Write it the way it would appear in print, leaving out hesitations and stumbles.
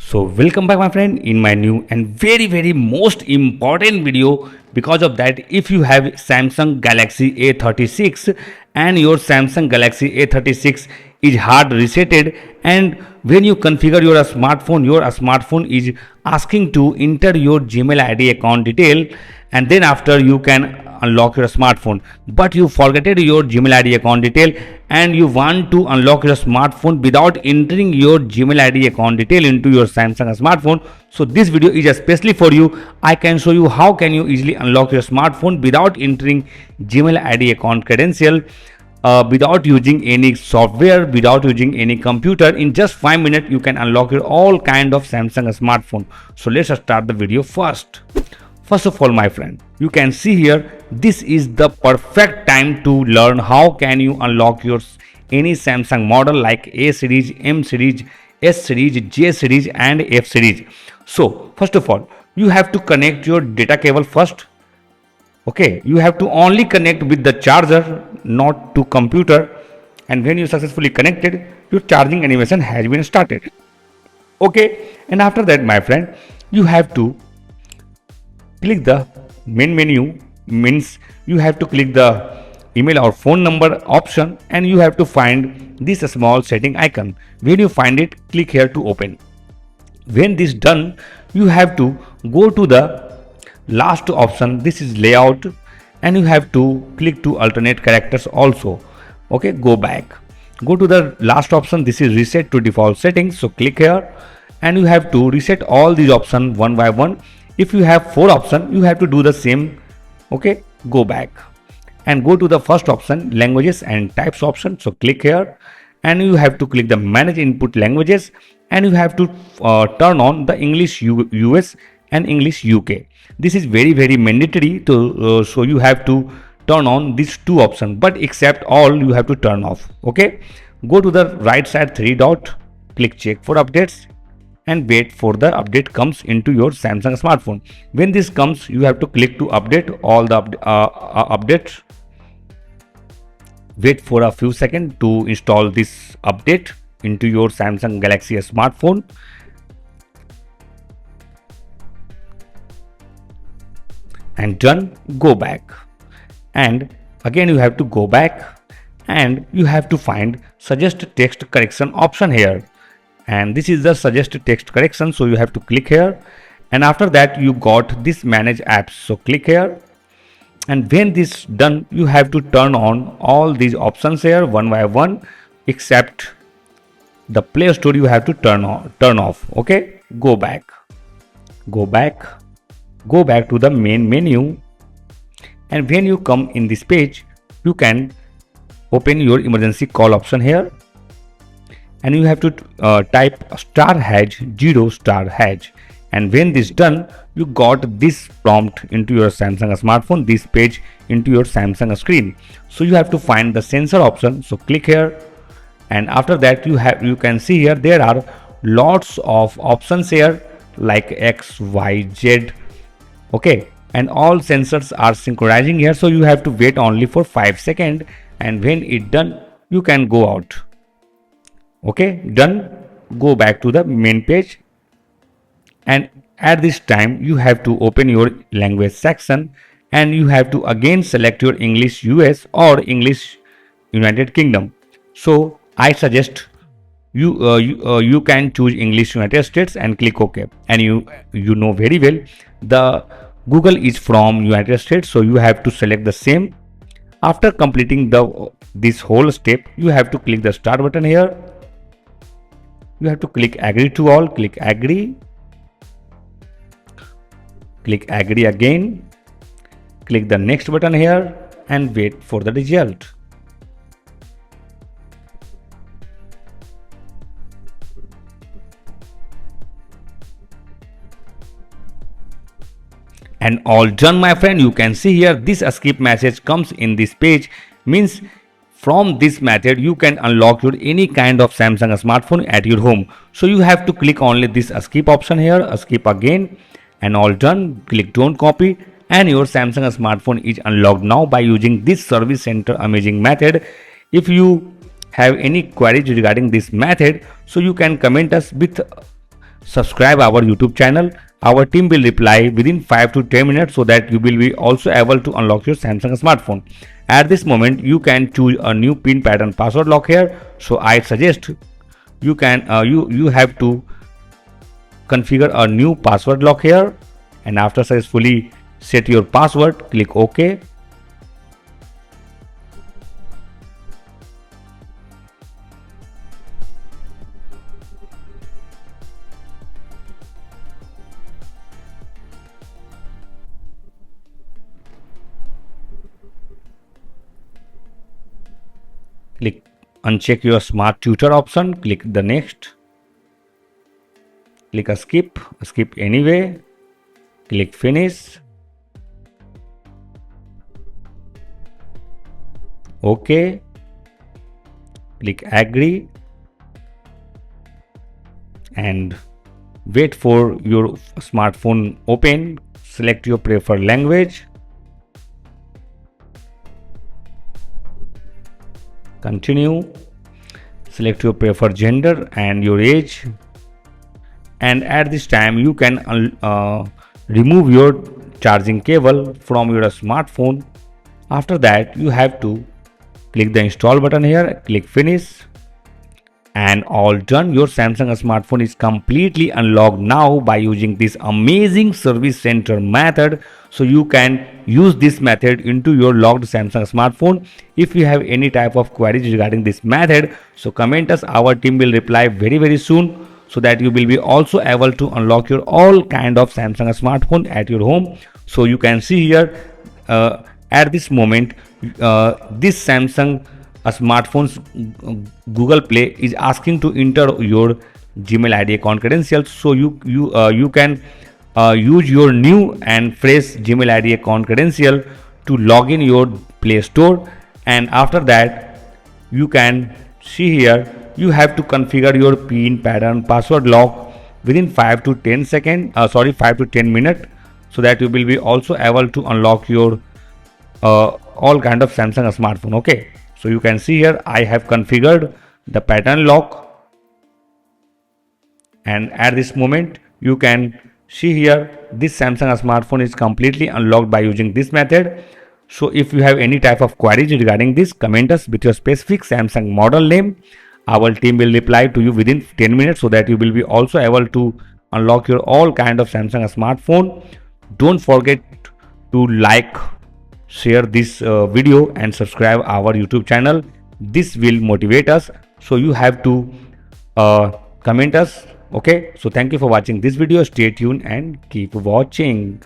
So welcome back my friend in my new and very most important video. Because of that, if you have Samsung Galaxy A36 and your Samsung Galaxy A36 is hard resetted, and when you configure your smartphone is asking to enter your Gmail ID account detail, and then after you can unlock your smartphone, but you forgetted your Gmail ID account detail and you want to unlock your smartphone without entering your Gmail ID account detail into your Samsung smartphone. So this video is especially for you. I can show you how can you easily unlock your smartphone without entering Gmail ID account credential, without using any software, without using any computer. In just 5 minutes you can unlock your all kind of Samsung smartphone. So let's start the video first. First of all, my friend, you can see here, this is the perfect time to learn how can you unlock your any Samsung model like A series, M series, S series, J series and F series. So first of all, you have to connect your data cable first. Okay, you have to only connect with the charger, not to computer, and when you successfully connected, your charging animation has been started. Okay, and after that, my friend, you have to click the main menu, means you have to click the email or phone number option, and you have to find this small setting icon. When you find it, click here to open. When this done, you have to go to the last option, this is layout, and you have to click to alternate characters also. Okay, go back, go to the last option, this is reset to default settings. So click here and you have to reset all these options one by one. If you have 4 options, you have to do the same. Okay, go back and go to the first option, languages and types option. So click here and you have to click the manage input languages, and you have to turn on the English US and English UK. This is very mandatory to so you have to turn on these 2 options, but except all you have to turn off. Okay, go to the right side 3 dot, click check for updates and wait for the update comes into your Samsung smartphone. When this comes, you have to click to update all the updates. Wait for a few seconds to install this update into your Samsung Galaxy smartphone. And done, go back. And again you have to go back and you have to find suggest text correction option here. And this is the suggest text correction, so you have to click here, and after that you got this manage apps, so click here, and when this done, you have to turn on all these options here one by one, except the Play Store you have to turn off. Okay, go back to the main menu, and when you come in this page, you can open your emergency call option here, and you have to type *#0*#, and when this done, you got this prompt into your Samsung smartphone, this page into your Samsung screen. So you have to find the sensor option, so click here, and after that you can see here there are lots of options here like X, Y, Z. Okay, and all sensors are synchronizing here, so you have to wait only for 5 seconds, and when it done, you can go out. Okay, done, go back to the main page, and at this time you have to open your language section, and you have to again select your English US or English United Kingdom. So I suggest you can choose English United States and click OK. And you know very well the Google is from United States, so you have to select the same. After completing this whole step, you have to click the start button here. You have to click agree to all, click agree again, click the next button here and wait for the result. And all done, my friend. You can see here this skip message comes in this page, means from this method you can unlock your any kind of Samsung smartphone at your home. So you have to click only this skip option here, skip again, and all done. Click don't copy, and your Samsung smartphone is unlocked now by using this service center amazing method. If you have any queries regarding this method, so you can comment us with subscribe our YouTube channel. Our team will reply within 5 to 10 minutes so that you will be also able to unlock your Samsung smartphone. At this moment, you can choose a new pin pattern password lock here. So I suggest you have to configure a new password lock here, and after successfully set your password, click OK. Click uncheck your smart tutor option, click the next, click a skip anyway, click finish, OK, click agree, and wait for your smartphone open. Select your preferred language, continue, select your preferred gender and your age, and at this time you can remove your charging cable from your smartphone. After that, you have to click the install button here, click finish, and all done. Your Samsung smartphone is completely unlocked now by using this amazing service center method. So you can use this method into your locked Samsung smartphone. If you have any type of queries regarding this method, so comment us. Our team will reply very soon, so that you will be also able to unlock your all kind of Samsung smartphone at your home. So you can see here, at this moment, this Samsung smartphone's Google Play is asking to enter your Gmail ID account credentials. So you can use your new and fresh Gmail ID account credential to log in your Play Store, and after that you can see here you have to configure your pin pattern password lock within 5 to 10 second 5 to 10 minutes, so that you will be also able to unlock your all kind of Samsung smartphone. Okay, so you can see here I have configured the pattern lock, and at this moment you can see here this Samsung smartphone is completely unlocked by using this method. So if you have any type of queries regarding this, comment us with your specific Samsung model name. Our team will reply to you within 10 minutes, so that you will be also able to unlock your all kind of Samsung smartphone. Don't forget to like, share this video and subscribe our YouTube channel. This will motivate us, so you have to comment us. Okay, so thank you for watching this video. Stay tuned and keep watching.